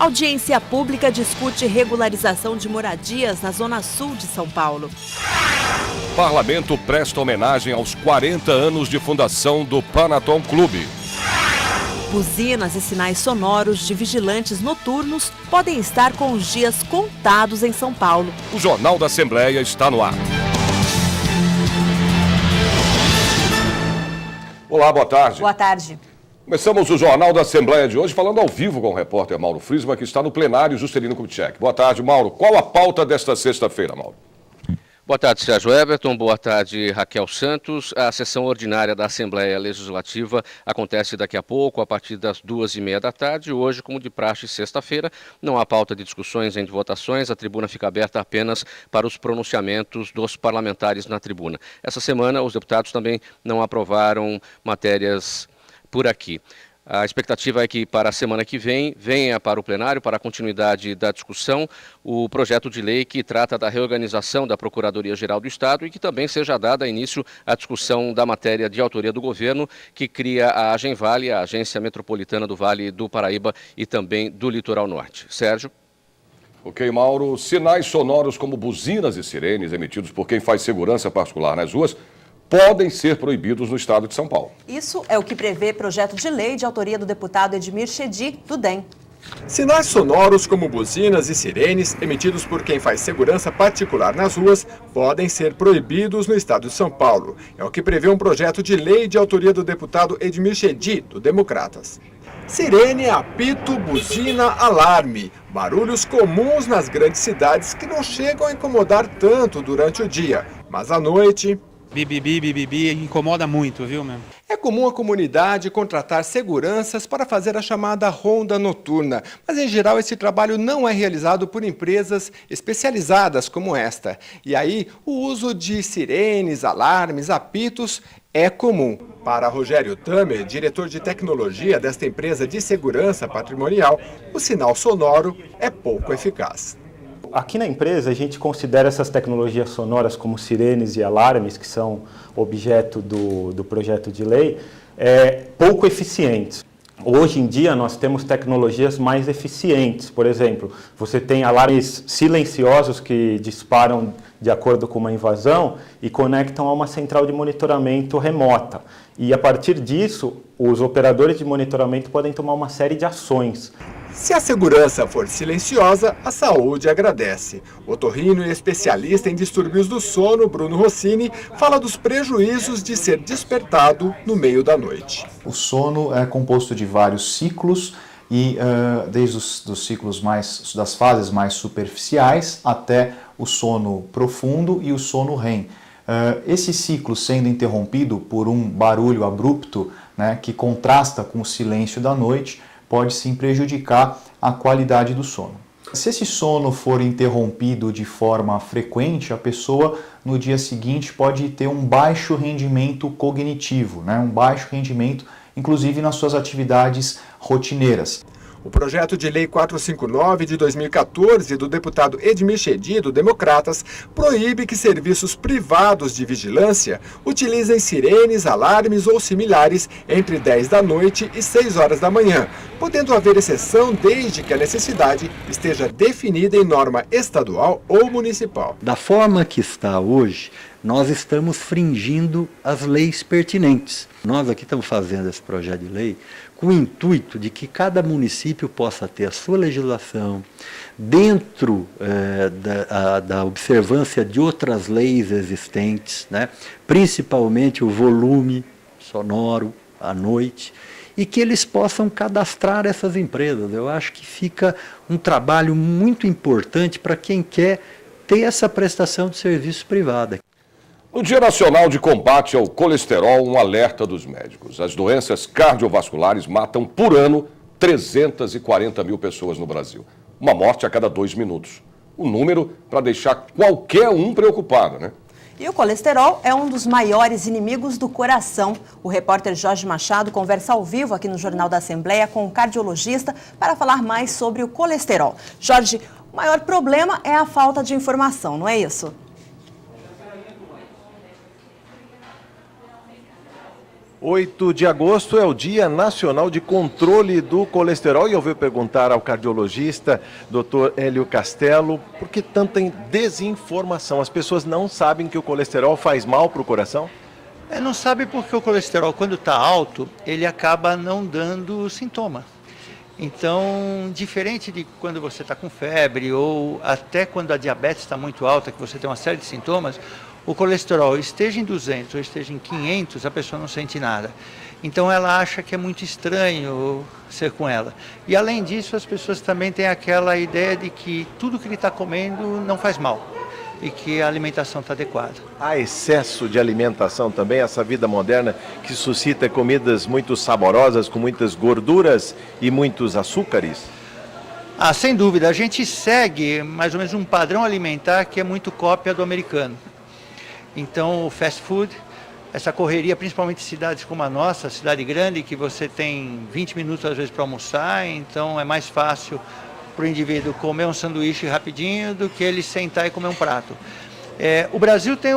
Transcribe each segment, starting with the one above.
Audiência pública discute regularização de moradias na Zona Sul de São Paulo. Parlamento presta homenagem aos 40 anos de fundação do Panaton Clube. Buzinas e sinais sonoros de vigilantes noturnos podem estar com os dias contados em São Paulo. O Jornal da Assembleia está no ar. Olá, boa tarde. Boa tarde. Começamos o Jornal da Assembleia de hoje falando ao vivo com o repórter Mauro Friesman, que está no plenário Juscelino Kubitschek. Boa tarde, Mauro. Qual a pauta desta sexta-feira, Mauro? Boa tarde, Sérgio Everton. Boa tarde, Raquel Santos. A sessão ordinária da Assembleia Legislativa acontece daqui a pouco, a partir das 2h30 da tarde. Hoje, como de praxe, sexta-feira, não há pauta de discussões nem de votações. A tribuna fica aberta apenas para os pronunciamentos dos parlamentares na tribuna. Essa semana, os deputados também não aprovaram matérias por aqui. A expectativa é que para a semana que vem venha para o plenário, para a continuidade da discussão, o projeto de lei que trata da reorganização da Procuradoria-Geral do Estado e que também seja dada início à discussão da matéria de autoria do governo que cria a Agenvale, a Agência Metropolitana do Vale do Paraíba e também do Litoral Norte. Sérgio? Ok, Mauro. Sinais sonoros como buzinas e sirenes emitidos por quem faz segurança particular nas ruas podem ser proibidos no estado de São Paulo. Isso é o que prevê projeto de lei de autoria do deputado Edmir Chedi, do DEM. Sinais sonoros como buzinas e sirenes emitidos por quem faz segurança particular nas ruas podem ser proibidos no estado de São Paulo. É o que prevê um projeto de lei de autoria do deputado Edmir Chedi, do Democratas. Sirene, apito, buzina, alarme. Barulhos comuns nas grandes cidades que não chegam a incomodar tanto durante o dia, mas à noite... Bibibi, incomoda muito, viu, mesmo? É comum a comunidade contratar seguranças para fazer a chamada ronda noturna, mas em geral esse trabalho não é realizado por empresas especializadas como esta. E aí o uso de sirenes, alarmes, apitos é comum. Para Rogério Tamer, diretor de tecnologia desta empresa de segurança patrimonial, o sinal sonoro é pouco eficaz. Aqui na empresa, a gente considera essas tecnologias sonoras como sirenes e alarmes, que são objeto do projeto de lei, pouco eficientes. Hoje em dia, nós temos tecnologias mais eficientes. Por exemplo, você tem alarmes silenciosos que disparam de acordo com uma invasão e conectam a uma central de monitoramento remota. E, a partir disso, os operadores de monitoramento podem tomar uma série de ações. Se a segurança for silenciosa, a saúde agradece. O otorrino e especialista em distúrbios do sono, Bruno Rossini, fala dos prejuízos de ser despertado no meio da noite. O sono é composto de vários ciclos, e desde os ciclos das fases mais superficiais até o sono profundo e o sono REM. Esse ciclo sendo interrompido por um barulho abrupto, né, que contrasta com o silêncio da noite, pode sim prejudicar a qualidade do sono. Se esse sono for interrompido de forma frequente, a pessoa no dia seguinte pode ter um baixo rendimento cognitivo, né? Um baixo rendimento, inclusive nas suas atividades rotineiras. O projeto de lei 459 de 2014 do deputado Edmir Chedi, do Democratas, proíbe que serviços privados de vigilância utilizem sirenes, alarmes ou similares entre 10 da noite e 6 horas da manhã, podendo haver exceção desde que a necessidade esteja definida em norma estadual ou municipal. Da forma que está hoje, nós estamos infringindo as leis pertinentes. Nós aqui estamos fazendo esse projeto de lei com o intuito de que cada município possa ter a sua legislação dentro da observância de outras leis existentes, né? Principalmente o volume sonoro à noite, e que eles possam cadastrar essas empresas. Eu acho que fica um trabalho muito importante para quem quer ter essa prestação de serviço privada. No Dia Nacional de Combate ao Colesterol, um alerta dos médicos. As doenças cardiovasculares matam por ano 340 mil pessoas no Brasil. Uma morte a cada 2 minutos. Um número para deixar qualquer um preocupado, né? E o colesterol é um dos maiores inimigos do coração. O repórter Jorge Machado conversa ao vivo aqui no Jornal da Assembleia com um cardiologista para falar mais sobre o colesterol. Jorge, o maior problema é a falta de informação, não é isso? 8 de agosto é o Dia Nacional de Controle do Colesterol e eu vou perguntar ao cardiologista, Dr. Hélio Castelo, por que tanta desinformação? As pessoas não sabem que o colesterol faz mal para o coração? Não sabe porque o colesterol, quando está alto, ele acaba não dando sintoma. Então, diferente de quando você está com febre ou até quando a diabetes está muito alta, que você tem uma série de sintomas, o colesterol esteja em 200 ou esteja em 500, a pessoa não sente nada. Então ela acha que é muito estranho ser com ela. E além disso, as pessoas também têm aquela ideia de que tudo que ele está comendo não faz mal e que a alimentação está adequada. Há excesso de alimentação também, essa vida moderna que suscita comidas muito saborosas, com muitas gorduras e muitos açúcares? Sem dúvida, a gente segue mais ou menos um padrão alimentar que é muito cópia do americano. Então, o fast food, essa correria, principalmente em cidades como a nossa, cidade grande, que você tem 20 minutos às vezes para almoçar, então é mais fácil para o indivíduo comer um sanduíche rapidinho do que ele sentar e comer um prato. O Brasil tem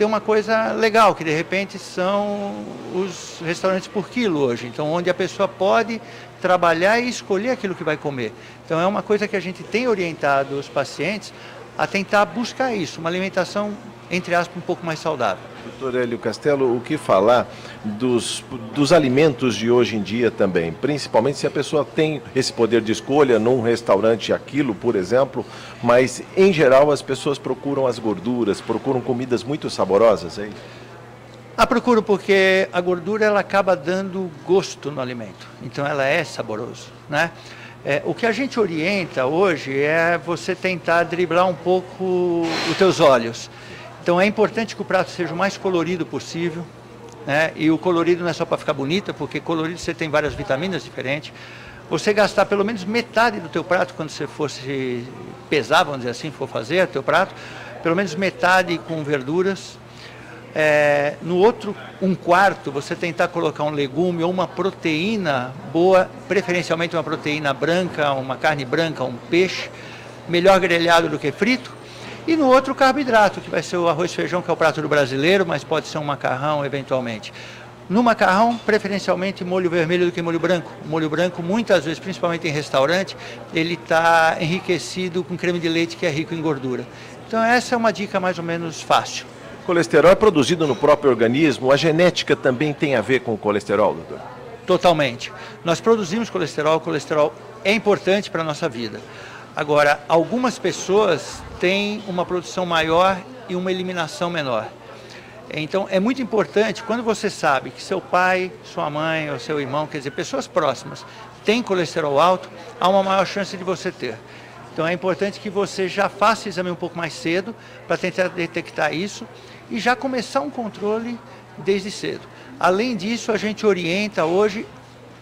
uma coisa legal, que de repente são os restaurantes por quilo hoje, então onde a pessoa pode trabalhar e escolher aquilo que vai comer. Então é uma coisa que a gente tem orientado os pacientes a tentar buscar isso, uma alimentação, entre aspas, um pouco mais saudável. Doutor Hélio Castelo, o que falar dos alimentos de hoje em dia também? Principalmente se a pessoa tem esse poder de escolha num restaurante aquilo, por exemplo, mas em geral as pessoas procuram as gorduras, procuram comidas muito saborosas, é isso? Procuro porque a gordura ela acaba dando gosto no alimento, então ela é saboroso, né? O que a gente orienta hoje é você tentar driblar um pouco os teus olhos. Então é importante que o prato seja o mais colorido possível, né? E o colorido não é só para ficar bonita, porque colorido você tem várias vitaminas diferentes. Você gastar pelo menos metade do teu prato quando você fosse pesar, vamos dizer assim, for fazer o teu prato, pelo menos metade com verduras. No outro, 1/4, você tentar colocar um legume ou uma proteína boa, preferencialmente uma proteína branca, uma carne branca, um peixe, melhor grelhado do que frito. E no outro, carboidrato, que vai ser o arroz e feijão, que é o prato do brasileiro, mas pode ser um macarrão eventualmente. No macarrão, preferencialmente molho vermelho do que molho branco. O molho branco, muitas vezes, principalmente em restaurante, ele está enriquecido com creme de leite que é rico em gordura. Então essa é uma dica mais ou menos fácil. O colesterol é produzido no próprio organismo, a genética também tem a ver com o colesterol, doutor? Totalmente. Nós produzimos colesterol, o colesterol é importante para a nossa vida. Agora, algumas pessoas têm uma produção maior e uma eliminação menor. Então, é muito importante, quando você sabe que seu pai, sua mãe ou seu irmão, quer dizer, pessoas próximas, têm colesterol alto, há uma maior chance de você ter. Então, é importante que você já faça o exame um pouco mais cedo para tentar detectar isso e já começar um controle desde cedo. Além disso, a gente orienta hoje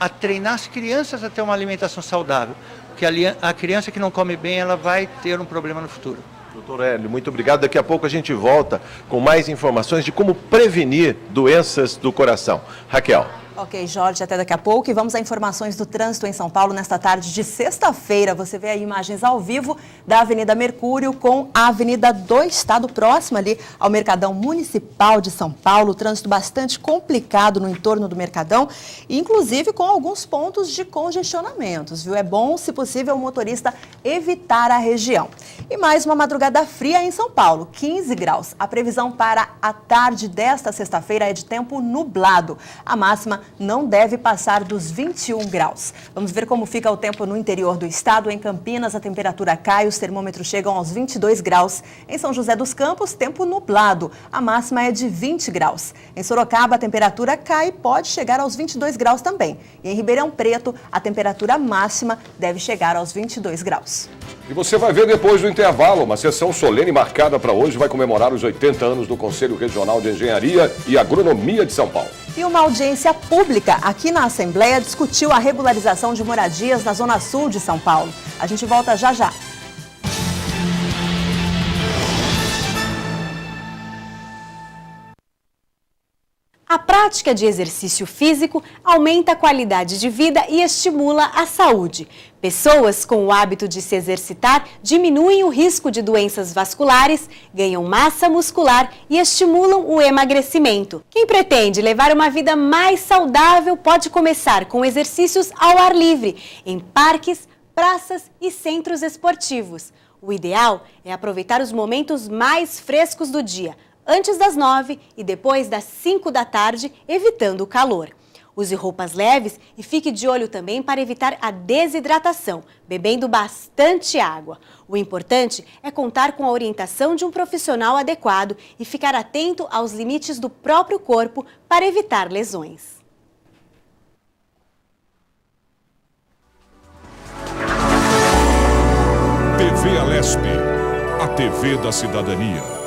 a treinar as crianças a ter uma alimentação saudável, porque a criança que não come bem, ela vai ter um problema no futuro. Doutor Hélio, muito obrigado. Daqui a pouco a gente volta com mais informações de como prevenir doenças do coração. Raquel. Ok, Jorge, até daqui a pouco. E vamos a informações do trânsito em São Paulo nesta tarde de sexta-feira. Você vê aí imagens ao vivo da Avenida Mercúrio com a Avenida do Estado, próxima ali ao Mercadão Municipal de São Paulo. Trânsito bastante complicado no entorno do Mercadão, inclusive com alguns pontos de congestionamentos, viu? É bom, se possível, o motorista evitar a região. E mais uma madrugada fria em São Paulo, 15 graus. A previsão para a tarde desta sexta-feira é de tempo nublado. A máxima não deve passar dos 21 graus. Vamos ver como fica o tempo no interior do estado. Em Campinas, a temperatura cai, os termômetros chegam aos 22 graus. Em São José dos Campos, tempo nublado. A máxima é de 20 graus. Em Sorocaba, a temperatura cai e pode chegar aos 22 graus também. E em Ribeirão Preto, a temperatura máxima deve chegar aos 22 graus. E você vai ver depois do intervalo, uma sessão solene marcada para hoje vai comemorar os 80 anos do Conselho Regional de Engenharia e Agronomia de São Paulo. E uma audiência pública aqui na Assembleia discutiu a regularização de moradias na Zona Sul de São Paulo. A gente volta já já. A prática de exercício físico aumenta a qualidade de vida e estimula a saúde. Pessoas com o hábito de se exercitar diminuem o risco de doenças vasculares, ganham massa muscular e estimulam o emagrecimento. Quem pretende levar uma vida mais saudável pode começar com exercícios ao ar livre, em parques, praças e centros esportivos. O ideal é aproveitar os momentos mais frescos do dia, antes das 9 e depois das 5 da tarde, evitando o calor. Use roupas leves e fique de olho também para evitar a desidratação, bebendo bastante água. O importante é contar com a orientação de um profissional adequado e ficar atento aos limites do próprio corpo para evitar lesões. TV Alesp, a TV da cidadania.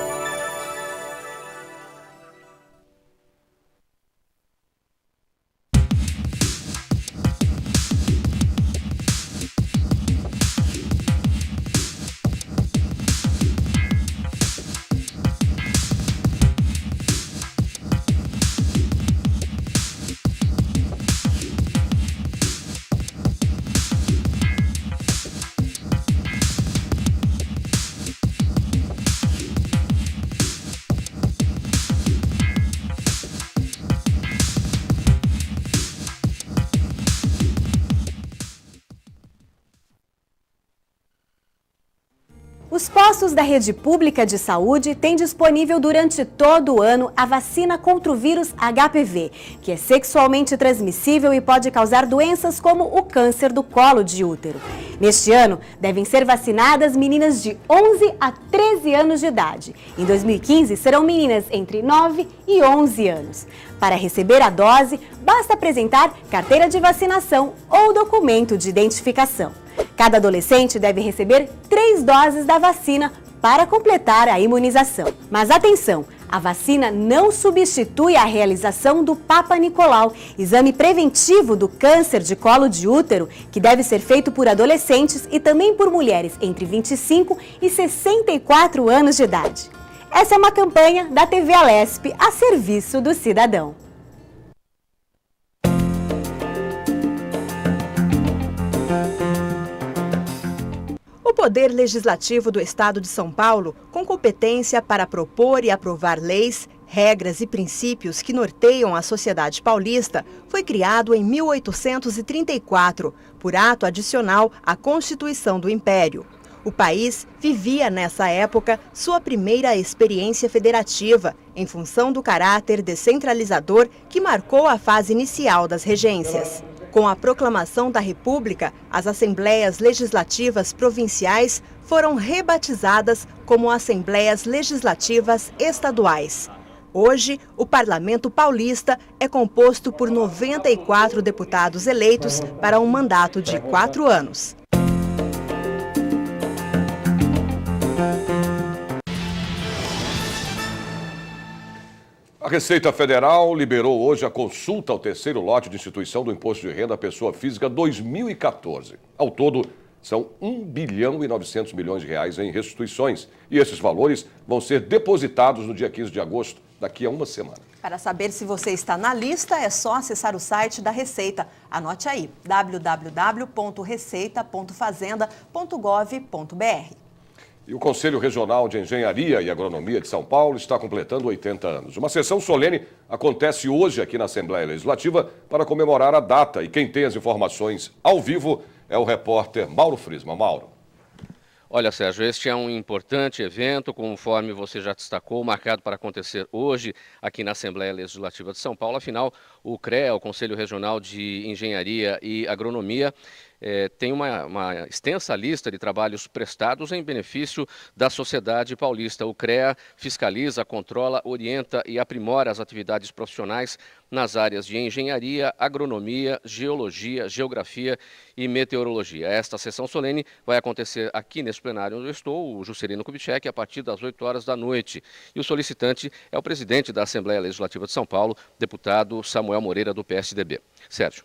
Os postos da rede pública de saúde têm disponível durante todo o ano a vacina contra o vírus HPV, que é sexualmente transmissível e pode causar doenças como o câncer do colo de útero. Neste ano, devem ser vacinadas meninas de 11 a 13 anos de idade. Em 2015, serão meninas entre 9 e 11 anos. Para receber a dose, basta apresentar carteira de vacinação ou documento de identificação. Cada adolescente deve receber 3 doses da vacina para completar a imunização. Mas atenção, a vacina não substitui a realização do Papa Nicolau, exame preventivo do câncer de colo de útero, que deve ser feito por adolescentes e também por mulheres entre 25 e 64 anos de idade. Essa é uma campanha da TV Alesp a serviço do cidadão. O Poder Legislativo do Estado de São Paulo, com competência para propor e aprovar leis, regras e princípios que norteiam a sociedade paulista, foi criado em 1834, por ato adicional à Constituição do Império. O país vivia, nessa época, sua primeira experiência federativa, em função do caráter descentralizador que marcou a fase inicial das regências. Com a proclamação da República, as Assembleias Legislativas Provinciais foram rebatizadas como Assembleias Legislativas Estaduais. Hoje, o Parlamento Paulista é composto por 94 deputados eleitos para um mandato de 4 anos. A Receita Federal liberou hoje a consulta ao terceiro lote de instituição do Imposto de Renda à Pessoa Física 2014. Ao todo, são 1 bilhão e 900 milhões de reais em restituições. E esses valores vão ser depositados no dia 15 de agosto, daqui a uma semana. Para saber se você está na lista, é só acessar o site da Receita. Anote aí, www.receita.fazenda.gov.br. E o Conselho Regional de Engenharia e Agronomia de São Paulo está completando 80 anos. Uma sessão solene acontece hoje aqui na Assembleia Legislativa para comemorar a data. E quem tem as informações ao vivo é o repórter Mauro Frisman. Mauro. Olha, Sérgio, este é um importante evento, conforme você já destacou, marcado para acontecer hoje aqui na Assembleia Legislativa de São Paulo. Afinal, o CREA, o Conselho Regional de Engenharia e Agronomia, tem uma extensa lista de trabalhos prestados em benefício da sociedade paulista. O CREA fiscaliza, controla, orienta e aprimora as atividades profissionais nas áreas de engenharia, agronomia, geologia, geografia e meteorologia. Esta sessão solene vai acontecer aqui nesse plenário onde eu estou, o Juscelino Kubitschek, a partir das 8 horas da noite. E o solicitante é o presidente da Assembleia Legislativa de São Paulo, deputado Samuel Moreira, do PSDB. Sérgio.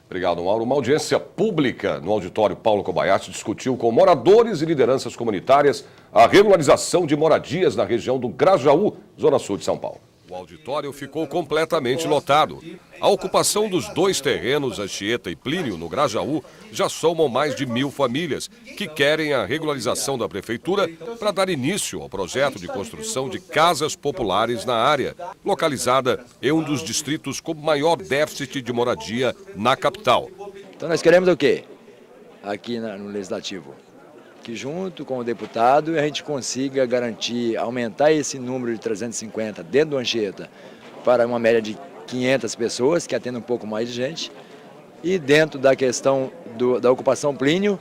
Obrigado, Mauro. Uma audiência pública no auditório Paulo Kobayashi discutiu com moradores e lideranças comunitárias a regularização de moradias na região do Grajaú, zona sul de São Paulo. O auditório ficou completamente lotado. A ocupação dos 2 terrenos, Anchieta e Plínio, no Grajaú, já somam mais de 1.000 famílias que querem a regularização da prefeitura para dar início ao projeto de construção de casas populares na área, localizada em um dos distritos com maior déficit de moradia na capital. Então nós queremos o quê? Aqui no Legislativo. Que junto com o deputado a gente consiga garantir, aumentar esse número de 350 dentro do Anchieta para uma média de 500 pessoas, que atenda um pouco mais de gente, e dentro da questão da ocupação Plínio,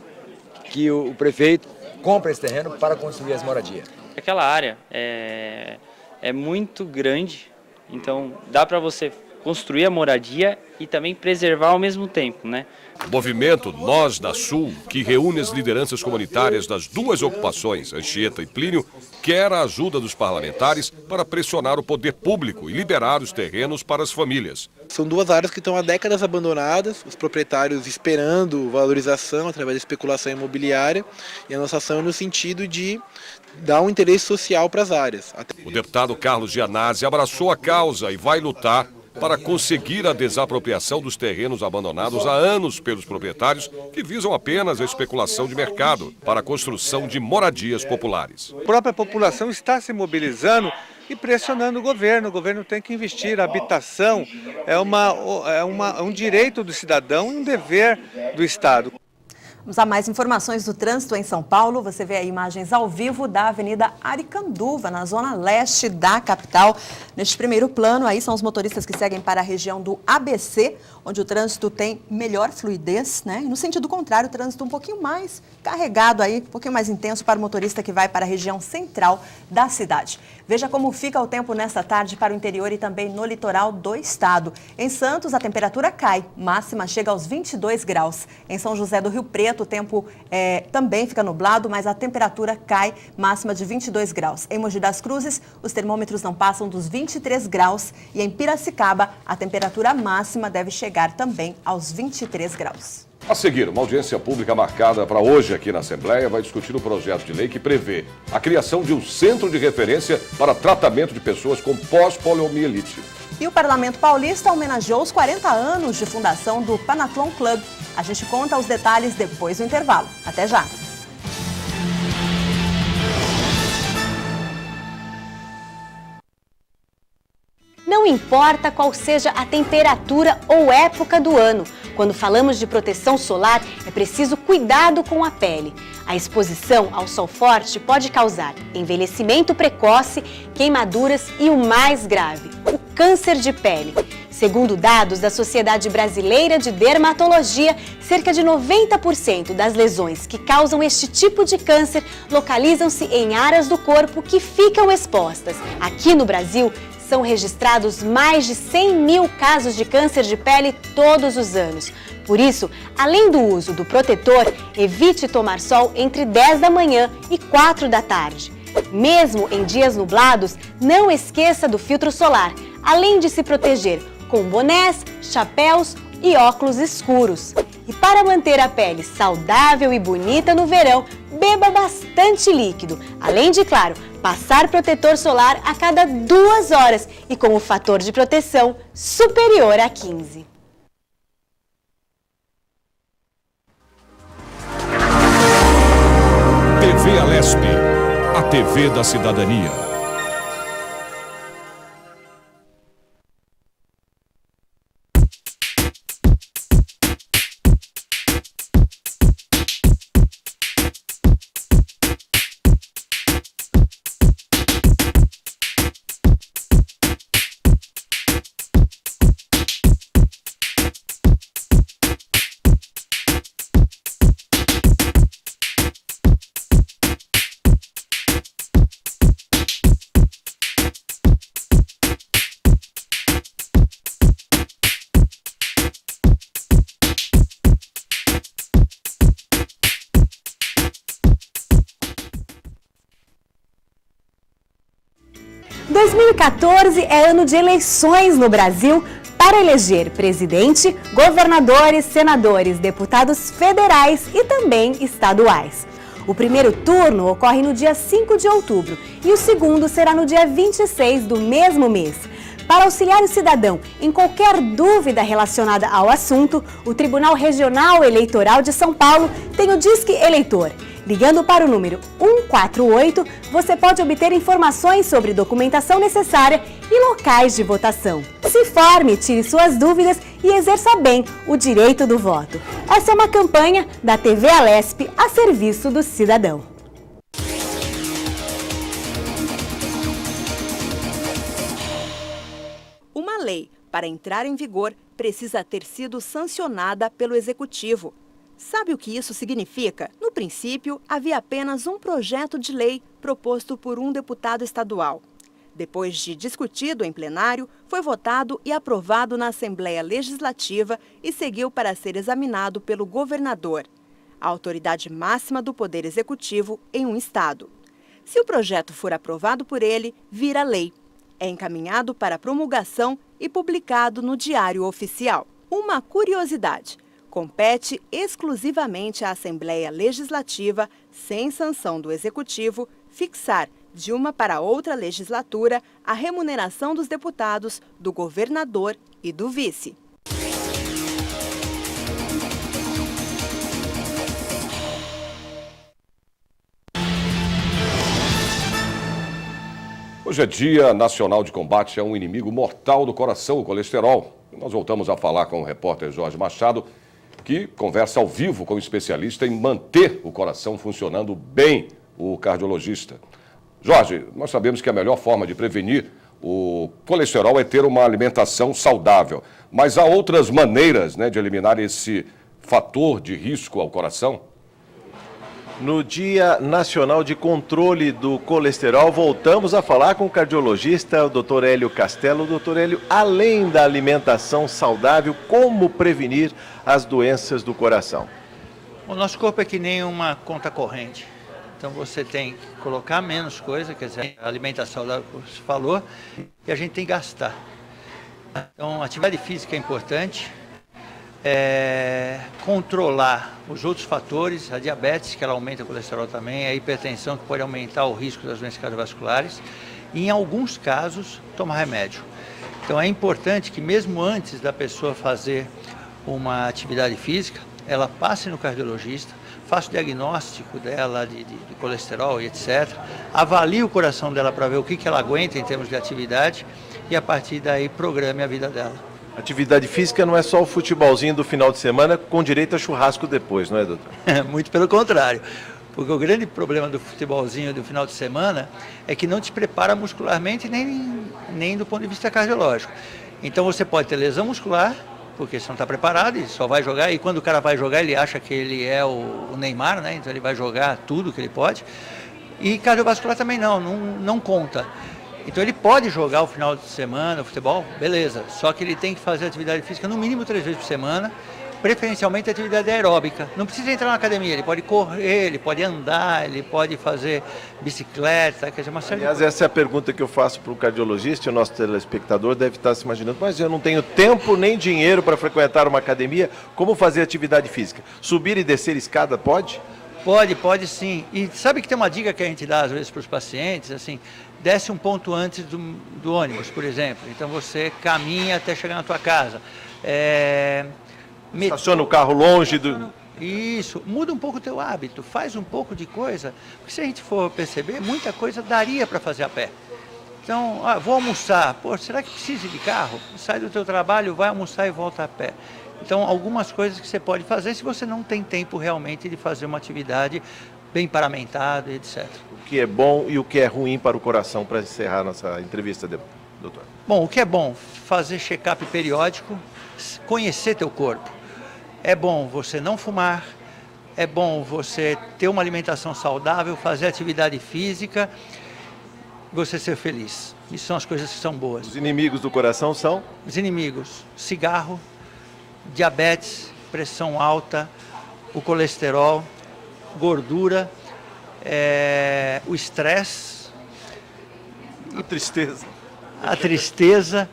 que o prefeito compra esse terreno para construir as moradias. Aquela área é muito grande, então dá para você construir a moradia e também preservar ao mesmo tempo, né? O movimento Nós da Sul, que reúne as lideranças comunitárias das 2 ocupações, Anchieta e Plínio, quer a ajuda dos parlamentares para pressionar o poder público e liberar os terrenos para as famílias. São 2 áreas que estão há décadas abandonadas, os proprietários esperando valorização através da especulação imobiliária, e a nossa ação é no sentido de dar um interesse social para as áreas. O deputado Carlos Gianazzi abraçou a causa e vai lutar para conseguir a desapropriação dos terrenos abandonados há anos pelos proprietários que visam apenas a especulação de mercado para a construção de moradias populares. A própria população está se mobilizando e pressionando o governo. O governo tem que investir. A habitação é um direito do cidadão e um dever do Estado. Vamos a mais informações do trânsito em São Paulo. Você vê aí imagens ao vivo da Avenida Aricanduva, na zona leste da capital. Neste primeiro plano, aí são os motoristas que seguem para a região do ABC, onde o trânsito tem melhor fluidez, né? E no sentido contrário, o trânsito um pouquinho mais carregado aí, um pouquinho mais intenso para o motorista que vai para a região central da cidade. Veja como fica o tempo nesta tarde para o interior e também no litoral do estado. Em Santos, a temperatura cai, máxima chega aos 22 graus. Em São José do Rio Preto, o tempo também fica nublado, mas a temperatura cai, máxima de 22 graus. Em Mogi das Cruzes, os termômetros não passam dos 23 graus e em Piracicaba, a temperatura máxima deve chegar também aos 23 graus. A seguir, uma audiência pública marcada para hoje aqui na Assembleia vai discutir o projeto de lei que prevê a criação de um centro de referência para tratamento de pessoas com pós-poliomielite. E o Parlamento Paulista homenageou os 40 anos de fundação do Panathlon Club. A gente conta os detalhes depois do intervalo. Até já! Não importa qual seja a temperatura ou época do ano, quando falamos de proteção solar, é preciso cuidado com a pele. A exposição ao sol forte pode causar envelhecimento precoce, queimaduras e o mais grave, o câncer de pele. Segundo dados da Sociedade Brasileira de Dermatologia, cerca de 90% das lesões que causam este tipo de câncer localizam-se em áreas do corpo que ficam expostas. Aqui no Brasil, são registrados mais de 100 mil casos de câncer de pele todos os anos. Por isso, além do uso do protetor, evite tomar sol entre 10 da manhã e 4 da tarde. Mesmo em dias nublados, não esqueça do filtro solar, além de se proteger com bonés, chapéus e óculos escuros. E para manter a pele saudável e bonita no verão, beba bastante líquido, além de, claro, passar protetor solar a cada 2 horas e com o fator de proteção superior a 15. TV Alesp, a TV da cidadania. Em 2014 é ano de eleições no Brasil para eleger presidente, governadores, senadores, deputados federais e também estaduais. O primeiro turno ocorre no dia 5 de outubro e o segundo será no dia 26 do mesmo mês. Para auxiliar o cidadão em qualquer dúvida relacionada ao assunto, o Tribunal Regional Eleitoral de São Paulo tem o Disque Eleitor. Ligando para o número 148, você pode obter informações sobre documentação necessária e locais de votação. Se informe, tire suas dúvidas e exerça bem o direito do voto. Essa é uma campanha da TV Alesp a serviço do cidadão. Uma lei, para entrar em vigor, precisa ter sido sancionada pelo Executivo. Sabe o que isso significa? No princípio, havia apenas um projeto de lei proposto por um deputado estadual. Depois de discutido em plenário, foi votado e aprovado na Assembleia Legislativa e seguiu para ser examinado pelo governador, a autoridade máxima do Poder Executivo em um estado. Se o projeto for aprovado por ele, vira lei. É encaminhado para promulgação e publicado no Diário Oficial. Uma curiosidade: compete exclusivamente à Assembleia Legislativa, sem sanção do Executivo, fixar, de uma para outra legislatura, a remuneração dos deputados, do governador e do vice. Hoje é Dia Nacional de Combate a um inimigo mortal do coração, o colesterol. Nós voltamos a falar com o repórter Jorge Machado, que conversa ao vivo com o especialista em manter o coração funcionando bem, o cardiologista. Jorge, nós sabemos que a melhor forma de prevenir o colesterol é ter uma alimentação saudável, mas há outras maneiras, de eliminar esse fator de risco ao coração? No Dia Nacional de Controle do Colesterol, voltamos a falar com o cardiologista, o Dr. Hélio Castelo. Dr. Hélio, além da alimentação saudável, como prevenir as doenças do coração? O nosso corpo é que nem uma conta corrente. Então você tem que colocar menos coisa, quer dizer, a alimentação saudável que você falou, e a gente tem que gastar. Então, atividade física é importante. Controlar os outros fatores, a diabetes, que ela aumenta o colesterol também, a hipertensão, que pode aumentar o risco das doenças cardiovasculares, e em alguns casos, tomar remédio. Então é importante que mesmo antes da pessoa fazer uma atividade física, ela passe no cardiologista, faça o diagnóstico dela de colesterol e etc., avalie o coração dela para ver o que ela aguenta em termos de atividade e a partir daí programe a vida dela. Atividade física não é só o futebolzinho do final de semana com direito a churrasco depois, não é, doutor? Muito pelo contrário, porque o grande problema do futebolzinho do final de semana é que não te prepara muscularmente nem do ponto de vista cardiológico. Então você pode ter lesão muscular, porque você não está preparado e só vai jogar, e quando o cara vai jogar ele acha que ele é o Neymar, então ele vai jogar tudo que ele pode, e cardiovascular também não conta. Então ele pode jogar o final de semana, o futebol, beleza, só que ele tem que fazer atividade física no mínimo 3 vezes por semana, preferencialmente atividade aeróbica. Não precisa entrar na academia, ele pode correr, ele pode andar, ele pode fazer bicicleta, quer dizer, uma série de coisas. Essa é a pergunta que eu faço para o cardiologista, e o nosso telespectador deve estar se imaginando, mas eu não tenho tempo nem dinheiro para frequentar uma academia, como fazer atividade física? Subir e descer escada pode? Pode sim. E sabe que tem uma dica que a gente dá às vezes para os pacientes, assim, desce um ponto antes do ônibus, por exemplo. Então você caminha até chegar na tua casa. Estaciona o carro longe do... Isso, muda um pouco o teu hábito, faz um pouco de coisa, porque se a gente for perceber, muita coisa daria para fazer a pé. Então, vou almoçar, será que precisa de carro? Sai do teu trabalho, vai almoçar e volta a pé. Então, algumas coisas que você pode fazer se você não tem tempo realmente de fazer uma atividade bem paramentada, etc. O que é bom e o que é ruim para o coração, para encerrar nossa entrevista, doutor? Bom, o que é bom? Fazer check-up periódico, conhecer teu corpo. É bom você não fumar, é bom você ter uma alimentação saudável, fazer atividade física, você ser feliz. Isso são as coisas que são boas. Os inimigos do coração são? Os inimigos: cigarro, diabetes, pressão alta, o colesterol, gordura, o estresse, a tristeza. A tristeza,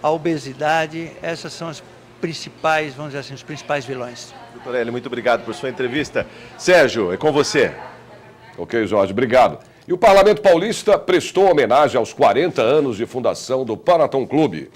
a obesidade, essas são as principais, vamos dizer assim, os principais vilões. Doutor Hélio, muito obrigado por sua entrevista. Sérgio, é com você. Ok, Jorge, obrigado. E o Parlamento Paulista prestou homenagem aos 40 anos de fundação do Panathon Clube.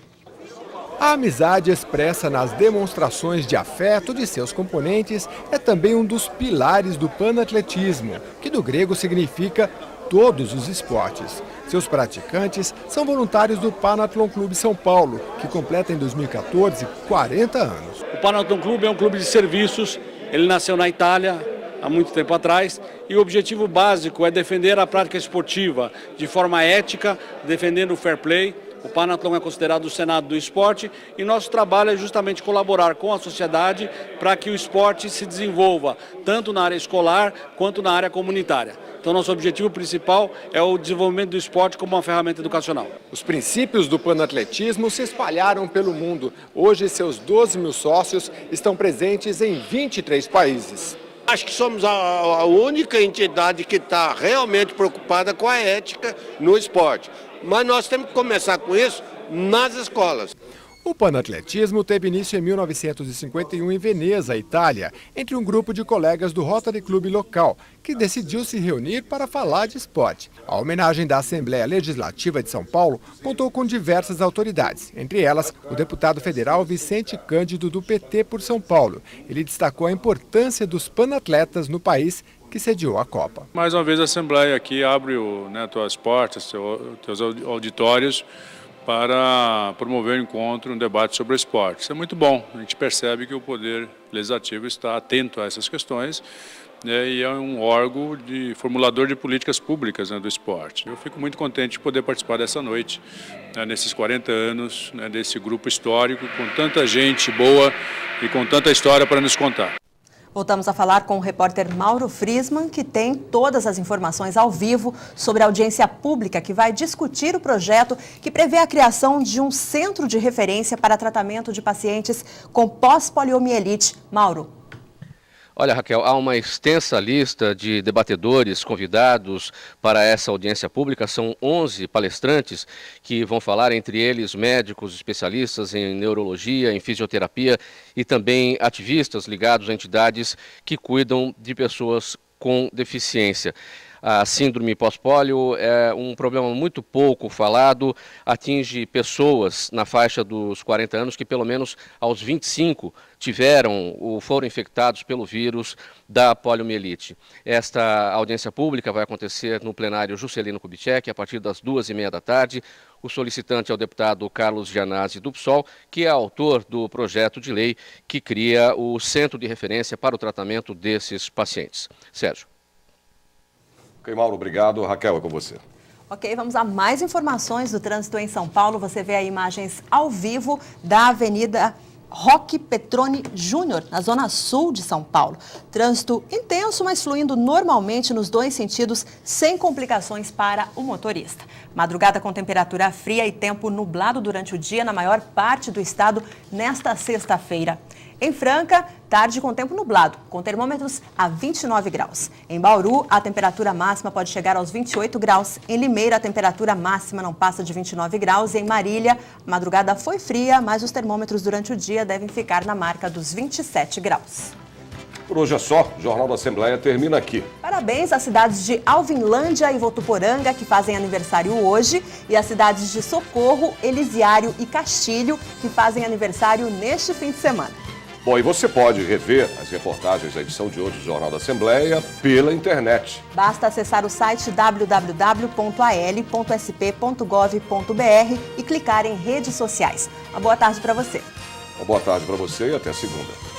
A amizade expressa nas demonstrações de afeto de seus componentes é também um dos pilares do panatletismo, que do grego significa todos os esportes. Seus praticantes são voluntários do Panathon Clube São Paulo, que completa em 2014 40 anos. O Panathon Clube é um clube de serviços, ele nasceu na Itália há muito tempo atrás, e o objetivo básico é defender a prática esportiva de forma ética, defendendo o fair play. O Panathon é considerado o Senado do esporte e nosso trabalho é justamente colaborar com a sociedade para que o esporte se desenvolva, tanto na área escolar quanto na área comunitária. Então, nosso objetivo principal é o desenvolvimento do esporte como uma ferramenta educacional. Os princípios do panatletismo se espalharam pelo mundo. Hoje, seus 12 mil sócios estão presentes em 23 países. Acho que somos a única entidade que está realmente preocupada com a ética no esporte. Mas nós temos que começar com isso nas escolas. O panatletismo teve início em 1951 em Veneza, Itália, entre um grupo de colegas do Rotary Club local, que decidiu se reunir para falar de esporte. A homenagem da Assembleia Legislativa de São Paulo contou com diversas autoridades, entre elas o deputado federal Vicente Cândido do PT por São Paulo. Ele destacou a importância dos panatletas no país que sediou a Copa. Mais uma vez a Assembleia aqui abre as portas, teus auditórios, para promover um encontro, um debate sobre o esporte. Isso é muito bom, a gente percebe que o Poder Legislativo está atento a essas questões, né, e é um órgão de formulador de políticas públicas, né, do esporte. Eu fico muito contente de poder participar dessa noite, né, nesses 40 anos, né, desse grupo histórico, com tanta gente boa e com tanta história para nos contar. Voltamos a falar com o repórter Mauro Friesman, que tem todas as informações ao vivo sobre a audiência pública que vai discutir o projeto que prevê a criação de um centro de referência para tratamento de pacientes com pós-poliomielite. Mauro. Olha, Raquel, há uma extensa lista de debatedores convidados para essa audiência pública. São 11 palestrantes que vão falar, entre eles médicos, especialistas em neurologia, em fisioterapia e também ativistas ligados a entidades que cuidam de pessoas com deficiência. A síndrome pós-pólio é um problema muito pouco falado, atinge pessoas na faixa dos 40 anos que pelo menos aos 25 tiveram ou foram infectados pelo vírus da poliomielite. Esta audiência pública vai acontecer no plenário Juscelino Kubitschek a partir das 2h30 da tarde. O solicitante é o deputado Carlos Gianazzi do PSOL, que é autor do projeto de lei que cria o Centro de Referência para o Tratamento desses pacientes. Sérgio. Ok, Mauro, obrigado. Raquel, é com você. Ok, vamos a mais informações do trânsito em São Paulo. Você vê aí imagens ao vivo da Avenida Roque Petroni Júnior, na zona sul de São Paulo. Trânsito intenso, mas fluindo normalmente nos dois sentidos, sem complicações para o motorista. Madrugada com temperatura fria e tempo nublado durante o dia na maior parte do estado nesta sexta-feira. Em Franca, tarde com tempo nublado, com termômetros a 29 graus. Em Bauru, a temperatura máxima pode chegar aos 28 graus. Em Limeira, a temperatura máxima não passa de 29 graus. Em Marília, a madrugada foi fria, mas os termômetros durante o dia devem ficar na marca dos 27 graus. Por hoje é só. O Jornal da Assembleia termina aqui. Parabéns às cidades de Alvinlândia e Votuporanga, que fazem aniversário hoje, e às cidades de Socorro, Elisiário e Castilho, que fazem aniversário neste fim de semana. Bom, e você pode rever as reportagens da edição de hoje do Jornal da Assembleia pela internet. Basta acessar o site www.al.sp.gov.br e clicar em redes sociais. Uma boa tarde para você. Uma boa tarde para você e até segunda.